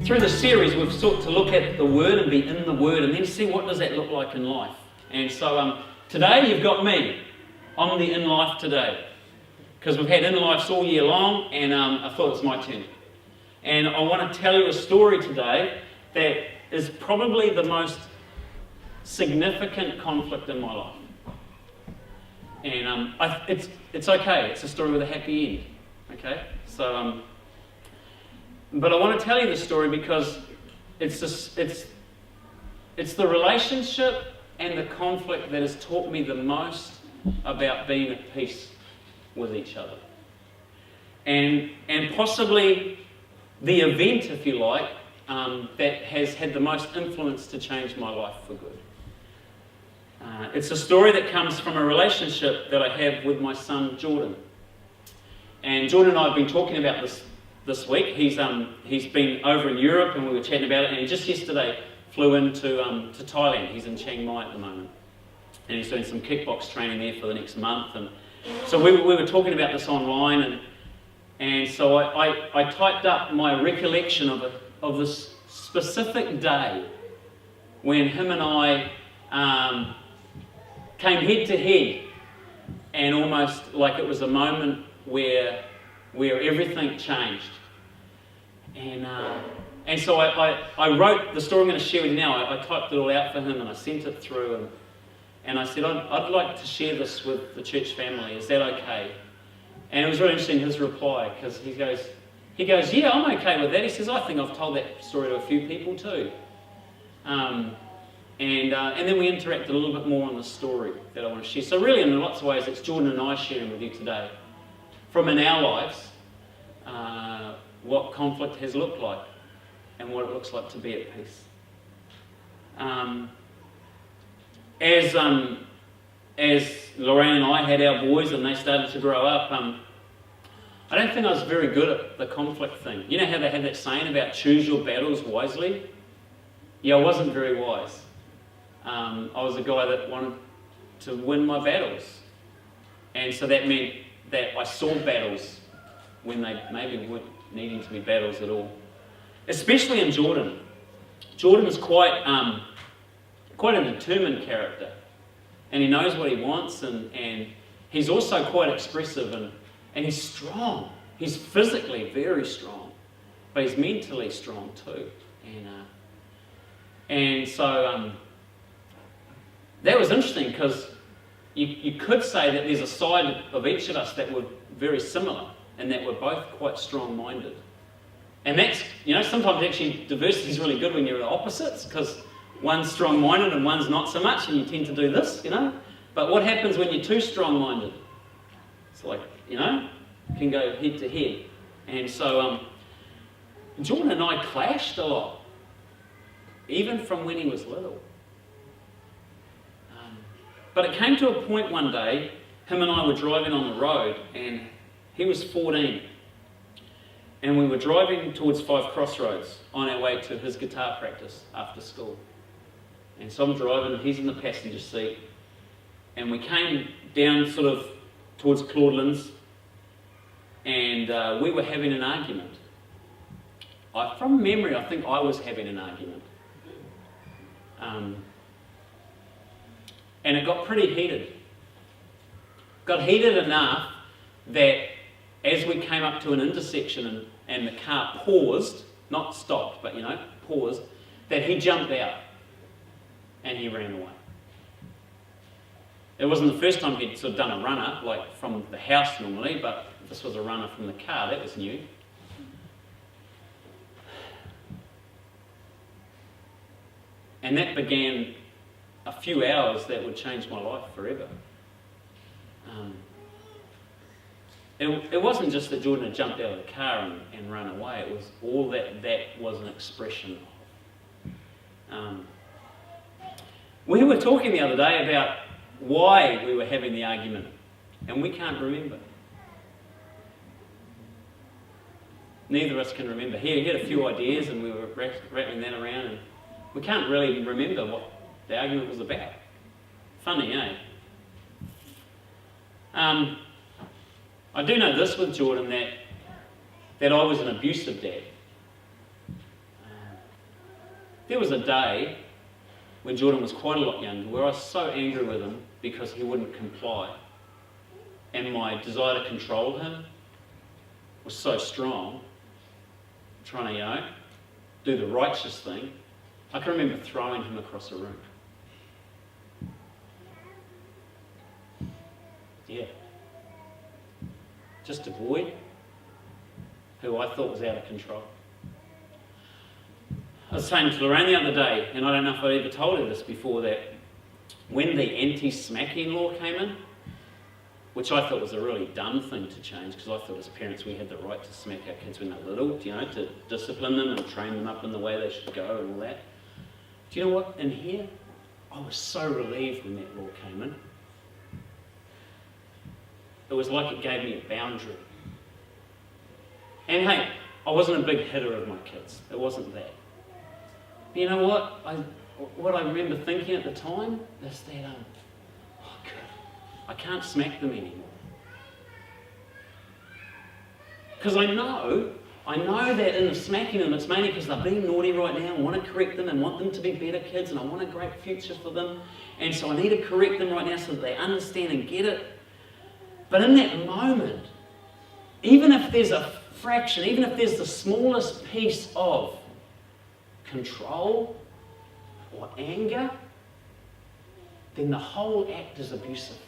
through the series, we've sought to look at the Word and be in the Word, and then see what does that look like in life. And so today you've got me. I'm the In Life today. Because we've had In Lifes all year long, and I thought it's my turn. And I want to tell you a story today that is probably the most significant conflict in my life. And it's okay. It's a story with a happy end. Okay? So, but I want to tell you this story because it's the relationship and the conflict that has taught me the most about being at peace with each other. And possibly the event, if you like, that has had the most influence to change my life for good. It's a story that comes from a relationship that I have with my son Jordan. And Jordan and I have been talking about this week. He's been over in Europe, and we were chatting about it, and he just yesterday flew into to Thailand. He's in Chiang Mai at the moment. And he's doing some kickbox training there for the next month. And so we were talking about this online, and so I typed up my recollection of this specific day when him and I came head to head, and almost like it was a moment where everything changed. And so I wrote the story I'm going to share with you now. I typed it all out for him and I sent it through, and I said, I'd like to share this with the church family. Is that okay? And it was really interesting, his reply, because he goes, yeah, I'm okay with that. He says, I think I've told that story to a few people too. And then we interacted a little bit more on the story that I want to share. So really, in lots of ways, it's Jordan and I sharing with you today, from in our lives, what conflict has looked like and what it looks like to be at peace. As Lorraine and I had our boys and they started to grow up, I don't think I was very good at the conflict thing. You know how they have that saying about choose your battles wisely? Yeah, I wasn't very wise. I was a guy that wanted to win my battles. And so that meant that I saw battles when they maybe weren't needing to be battles at all. Especially in Jordan. Jordan's quite a determined character. And he knows what he wants, and he's also quite expressive, and he's strong. He's physically very strong, but he's mentally strong too. And so that was interesting, because you could say that there's a side of each of us that were very similar, and that we're both quite strong-minded. And that's, sometimes actually diversity is really good when you're the opposites, because one's strong-minded and one's not so much, and you tend to do this, But what happens when you're too strong-minded? It's like, you can go head to head. And so Jordan and I clashed a lot, even from when he was little. But it came to a point one day, him and I were driving on the road, and he was 14. And we were driving towards Five Crossroads on our way to his guitar practice after school. And so I'm driving, and he's in the passenger seat. And we came down sort of towards Claudelands, and we were having an argument. From memory, I think I was having an argument. And it got pretty heated. Got heated enough that as we came up to an intersection and the car paused, not stopped, but paused, that he jumped out and he ran away. It wasn't the first time he'd sort of done a runner, like from the house normally, but this was a runner from the car. That was new. And that began a few hours that would change my life forever. It wasn't just that Jordan had jumped out of the car and run away. It was all that was an expression of. We were talking the other day about why we were having the argument, and we can't remember. Neither of us can remember. He had a few ideas, and we were rattling that around, and we can't really remember what the argument was about. Funny, eh? I do know this with Jordan, that I was an abusive dad. There was a day when Jordan was quite a lot younger where I was so angry with him because he wouldn't comply, and my desire to control him was so strong, trying to, do the righteous thing. I can remember throwing him across a room. Yeah. Just a boy who I thought was out of control. I was saying to Lorraine the other day, and I don't know if I ever told her this before, that when the anti-smacking law came in, which I thought was a really dumb thing to change, because I thought as parents we had the right to smack our kids when they're little, to discipline them and train them up in the way they should go and all that. Do you know what? In here, I was so relieved when that law came in. It was like it gave me a boundary. And hey, I wasn't a big hitter of my kids. It wasn't that. But you know what? What I remember thinking at the time is that, oh God, I can't smack them anymore. Because I know that in the smacking them, it's mainly because they're being naughty right now and want to correct them and want them to be better kids and I want a great future for them. And so I need to correct them right now so that they understand and get it. But in that moment, even if there's a fraction, even if there's the smallest piece of control or anger, then the whole act is abusive.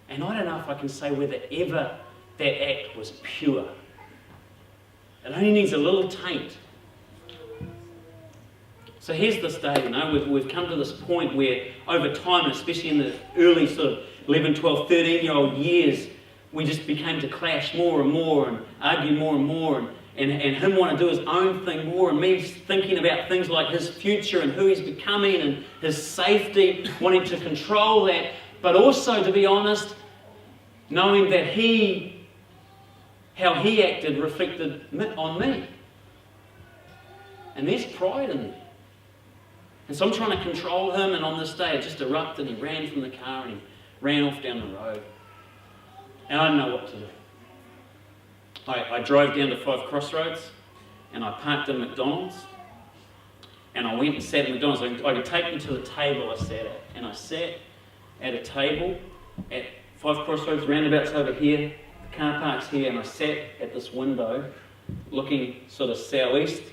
And I don't know if I can say whether ever that act was pure. It only needs a little taint. So here's this day, we've come to this point where over time, especially in the early sort of 11, 12, 13-year-old years, we just became to clash more and more and argue more and more and him want to do his own thing more and me thinking about things like his future and who he's becoming and his safety, wanting to control that, but also, to be honest, knowing that how he acted reflected on me. And there's pride in there. And so I'm trying to control him, and on this day it just erupted. He ran from the car and he ran off down the road. And I didn't know what to do. I drove down to 5 Crossroads and I parked at McDonald's. And I went and sat at McDonald's. I could take them to the table I sat at. And I sat at a table at 5 Crossroads, roundabouts over here, the car park's here, and I sat at this window looking sort of southeast.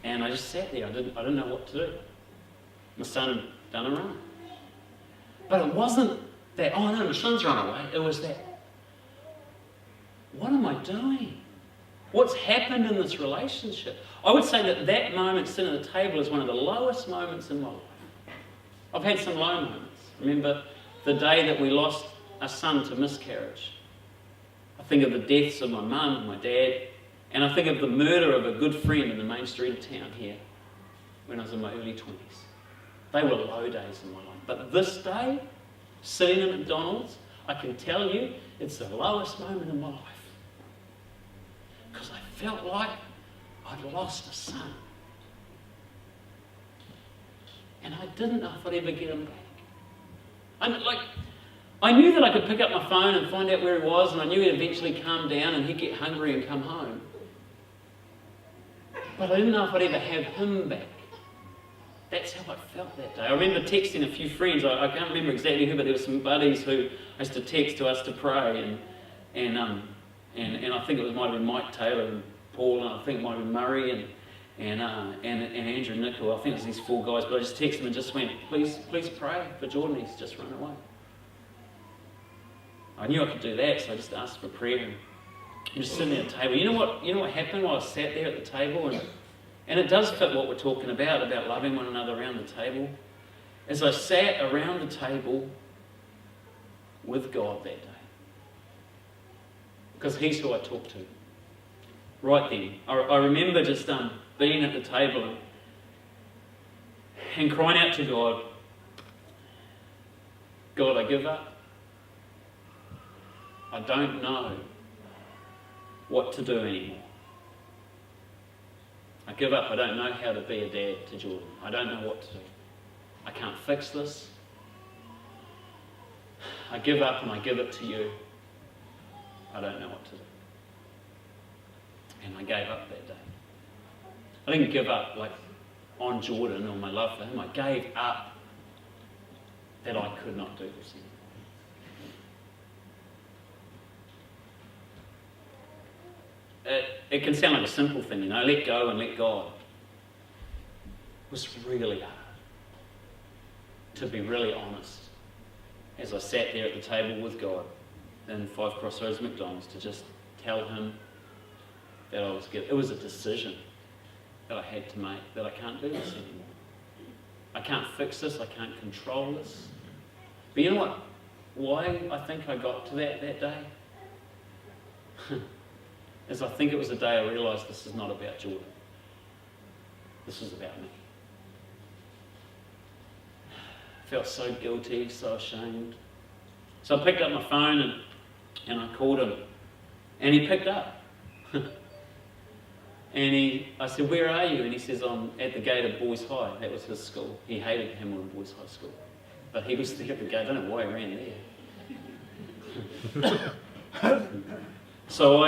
And I just sat there. I didn't know what to do. My son had done a run. But it wasn't that, oh no, my son's run away. It was that, what am I doing? What's happened in this relationship? I would say that moment sitting at the table is one of the lowest moments in my life. I've had some low moments. Remember the day that we lost our son to miscarriage. I think of the deaths of my mum and my dad, and I think of the murder of a good friend in the main street of town here when I was in my early 20s. They were low days in my life. But this day, sitting at McDonald's, I can tell you it's the lowest moment in my life. Because I felt like I'd lost a son. And I didn't know if I'd ever get him back. I knew that I could pick up my phone and find out where he was, and I knew he'd eventually calm down and he'd get hungry and come home. But I didn't know if I'd ever have him back. That's how I felt that day. I remember texting a few friends. I can't remember exactly who, but there were some buddies who I used to text to us to pray, and I think it might have been Mike Taylor and Paul, and I think it might have been Murray and Andrew Nickel. I think it was these 4 guys, but I just texted them and just went, please pray for Jordan. He's just run away. I knew I could do that, so I just asked for prayer. And I'm just sitting at the table. You know what happened while I sat there at the table? And it does fit what we're talking about loving one another around the table. As I sat around the table with God that day. Because He's who I talk to. Right then. I remember just being at the table and crying out to God, God, I give up. I don't know what to do anymore. I give up. I don't know how to be a dad to Jordan. I don't know what to do. I can't fix this. I give up and I give it to you. I don't know what to do. And I gave up that day. I didn't give up like on Jordan or my love for him. I gave up that I could not do this anymore. It can sound like a simple thing, let go and let God. It was really hard, to be really honest, as I sat there at the table with God in 5 Crossroads McDonald's, to just tell him that I was good. It was a decision that I had to make, that I can't do this anymore. I can't fix this, I can't control this. But you know what? Why I think I got to that day? Is I think it was the day I realised this is not about Jordan. This is about me. I felt so guilty, so ashamed. So I picked up my phone and I called him. And he picked up. And I said, "Where are you?" And he says, "I'm at the gate of Boys High." That was his school. He hated Hamilton Boys High School. But he was there at the gate. I don't know why he ran there. So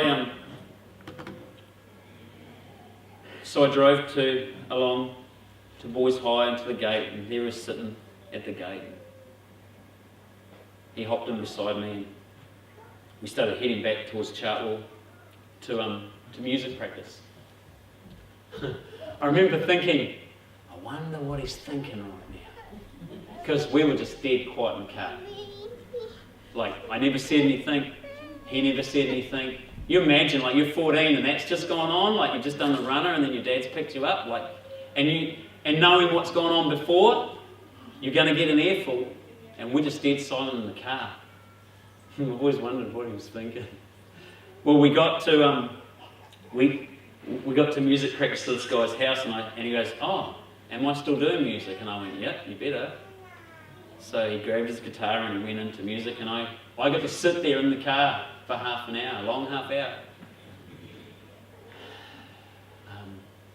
I drove along to Boys High and to the gate, and there he was sitting at the gate. He hopped in beside me, and we started heading back towards Chartwell to music practice. I remember thinking, I wonder what he's thinking right now. Because we were just dead quiet in the car. Like, I never said anything, he never said anything. You imagine, like, you're 14 and that's just gone on, like you've just done the runner and then your dad's picked you up, like, and knowing what's gone on before, you're going to get an earful, and we're just dead silent in the car. I've always wondered what he was thinking. Well, we got to music practice to this guy's house, and he goes, "Oh, am I still doing music?" And I went, "Yeah, you better." So he grabbed his guitar and he went into music, and I got to sit there in the car for half an hour, a long half hour.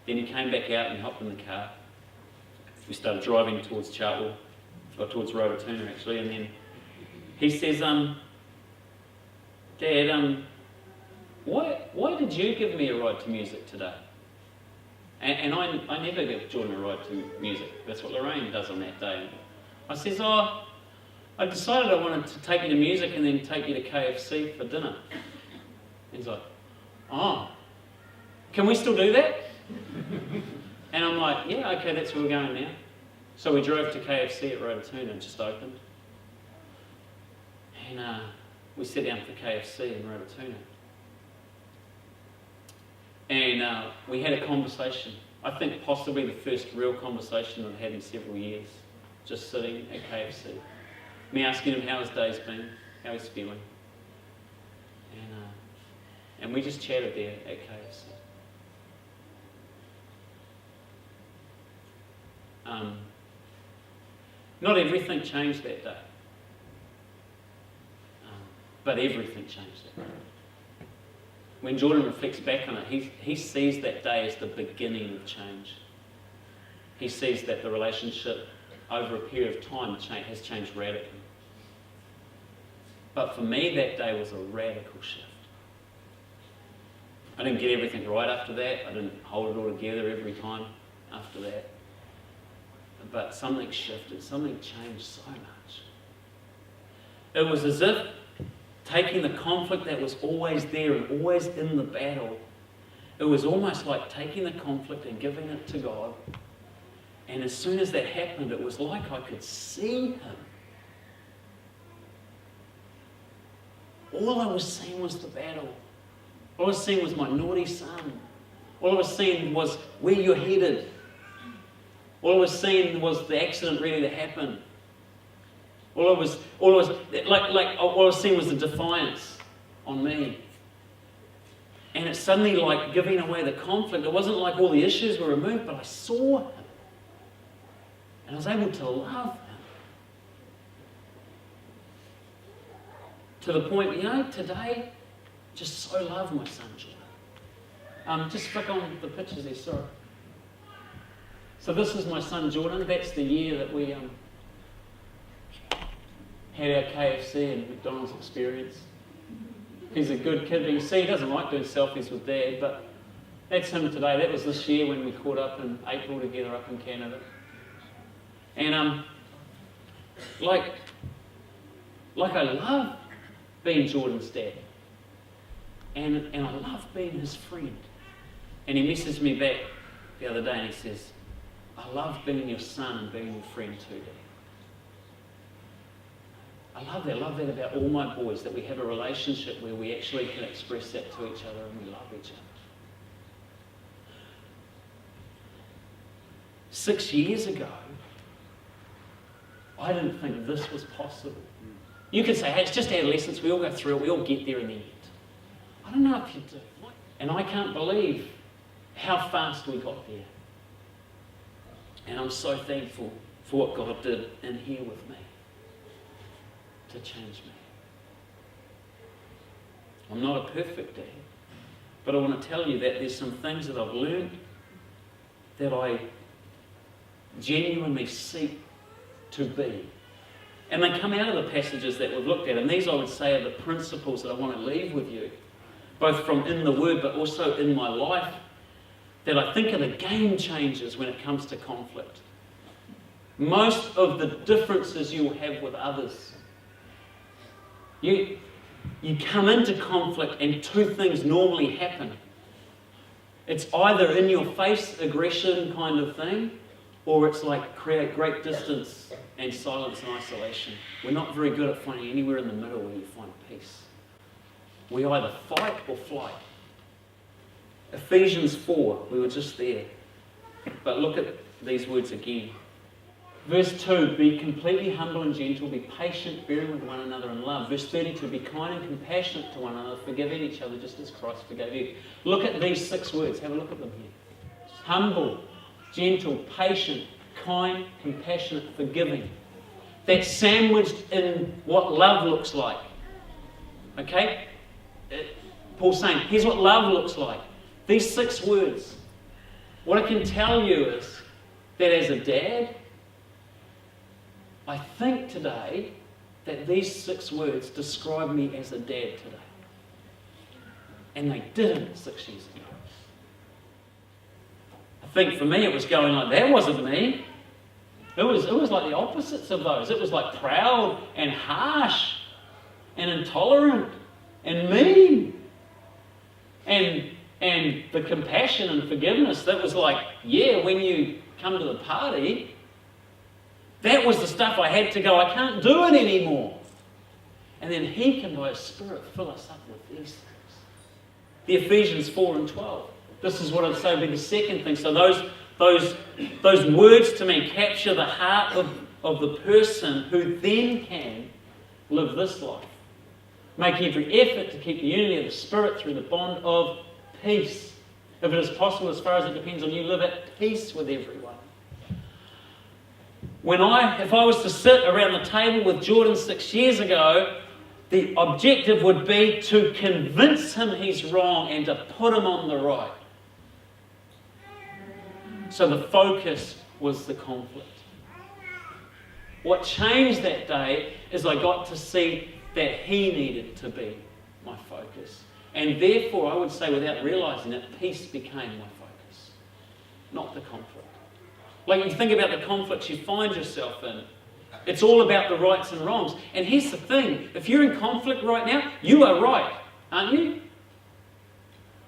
Then he came back out and he hopped in the car. We started driving towards Chartwell, or towards Rotorua actually, and then he says, "Dad, why did you give me a ride to music today?" And I never give Jordan a ride to music. That's what Lorraine does on that day. I says, "Oh, I decided I wanted to take you to music and then take you to KFC for dinner." And he's like, "Oh, can we still do that?" And I'm like, "Yeah, okay, that's where we're going now." So we drove to KFC at Rotorua, it just opened. And we sat down for KFC in Rotorua. And we had a conversation. I think possibly the first real conversation I've had in several years. Just sitting at KFC. Me asking him how his day's been, how he's feeling. And we just chatted there at KFC. Not everything changed that day. But everything changed that day. When Jordan reflects back on it, he sees that day as the beginning of change. He sees that the relationship over a period of time has changed radically. But for me, that day was a radical shift. I didn't get everything right after that. I didn't hold it all together every time after that. But something shifted, something changed so much. It was as if taking the conflict that was always there and always in the battle, it was almost like taking the conflict and giving it to God. And as soon as that happened, it was like I could see him. All I was seeing was the battle. All I was seeing was my naughty son. All I was seeing was where you're headed. All I was seeing was the accident ready to happen. All I was seeing was the defiance on me. And it's suddenly like giving away the conflict. It wasn't like all the issues were removed, but I saw him. And I was able to love him. To the point, today, just so love my son, Jordan. Just flick on the pictures there, sorry. So this is my son, Jordan. That's the year that we had our KFC and McDonald's experience. He's a good kid. You see, he doesn't like doing selfies with Dad, but That's him today. That was this year when we caught up in April together up in Canada. And like I love being Jordan's dad. And I love being his friend. And he messaged me back the other day and he says, I love being your son and being your friend too, Dad. I love that. I love that about all my boys, that we have a relationship where we actually can express that to each other and we love each other. 6 years ago, I didn't think this was possible. You could say, hey, it's just adolescence, we all go through it, we all get there in the end. I don't know if you do. And I can't believe how fast we got there. And I'm so thankful for what God did in here with me to change me. I'm not a perfect dad, but I want to tell you that there's some things that I've learned that I genuinely seek to be. And they come out of the passages that we've looked at. And these, I would say, are the principles that I want to leave with you, both from in the Word but also in my life, that I think are the game changers when it comes to conflict. Most of the differences you'll have with others, you come into conflict and two things normally happen. It's either in your face aggression kind of thing, or it's like create great distance and silence and isolation. We're not very good at finding anywhere in the middle where you find peace. We either fight or flight. Ephesians 4, we were just there. But look at these words again. Verse 2, be completely humble and gentle, be patient, bearing with one another in love. Verse 32, be kind and compassionate to one another, forgiving each other just as Christ forgave you. Look at these 6 words. Have a look at them here. Humble, gentle, patient, kind, compassionate, forgiving. That's sandwiched in what love looks like. Okay? Paul's saying, here's what love looks like. These 6 words. What I can tell you is that as a dad, I think today that these 6 words describe me as a dad today. And they didn't 6 years ago. I think for me it was going like, that wasn't me. It was like the opposites of those. It was like proud and harsh and intolerant and mean. And the compassion and forgiveness, that was like, yeah, when you come to the party, that was the stuff I had to go, I can't do it anymore. And then He can, by His Spirit, fill us up with these things. The Ephesians 4 and 12. This is what I'd say would be the second thing. So those words to me capture the heart of the person who then can live this life. Make every effort to keep the unity of the Spirit through the bond of peace. If it is possible, as far as it depends on you, live at peace with everyone. If I was to sit around the table with Jordan 6 years ago, the objective would be to convince him he's wrong and to put him on the right. So the focus was the conflict. What changed that day is I got to see that he needed to be my focus. And therefore, I would say without realising it, peace became my focus, not the conflict. Like you think about the conflicts you find yourself in, it's all about the rights and wrongs. And here's the thing, if you're in conflict right now, you are right, aren't you?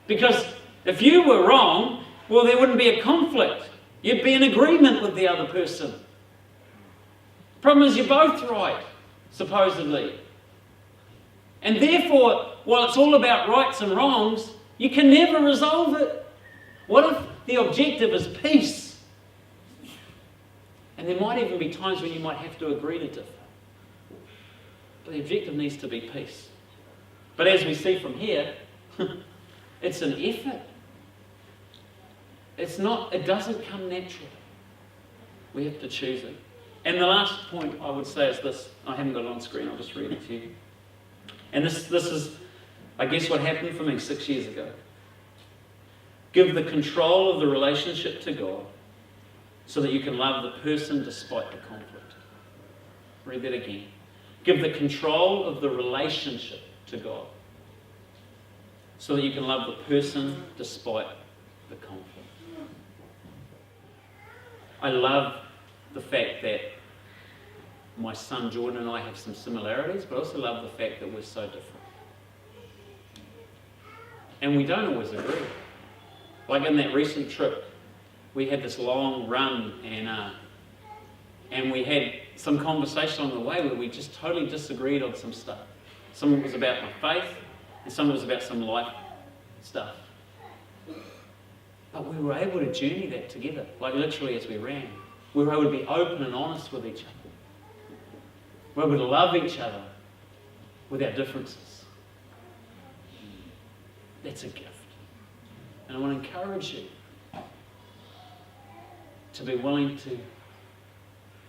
Because if you were wrong, well, there wouldn't be a conflict. You'd be in agreement with the other person. Problem is, you're both right, supposedly. And therefore, while it's all about rights and wrongs, you can never resolve it. What if the objective is peace? And there might even be times when you might have to agree to differ. But the objective needs to be peace. But as we see from here, it's an effort. It doesn't come naturally. We have to choose it. And the last point I would say is this. I haven't got it on screen, I'll just read it to you. And this is, I guess, what happened for me 6 years ago. Give the control of the relationship to God so that you can love the person despite the conflict. Read that again. Give the control of the relationship to God so that you can love the person despite the conflict. I love the fact that my son Jordan and I have some similarities, but I also love the fact that we're so different. And we don't always agree. Like in that recent trip, we had this long run and we had some conversation on the way where we just totally disagreed on some stuff. Some of it was about my faith, and some of it was about some life stuff. But we were able to journey that together, like literally as we ran. We were able to be open and honest with each other. We were able to love each other with our differences. That's a gift. And I want to encourage you to be willing to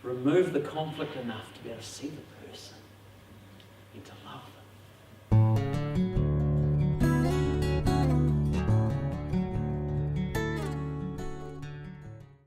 remove the conflict enough to be able to see the person and to love them.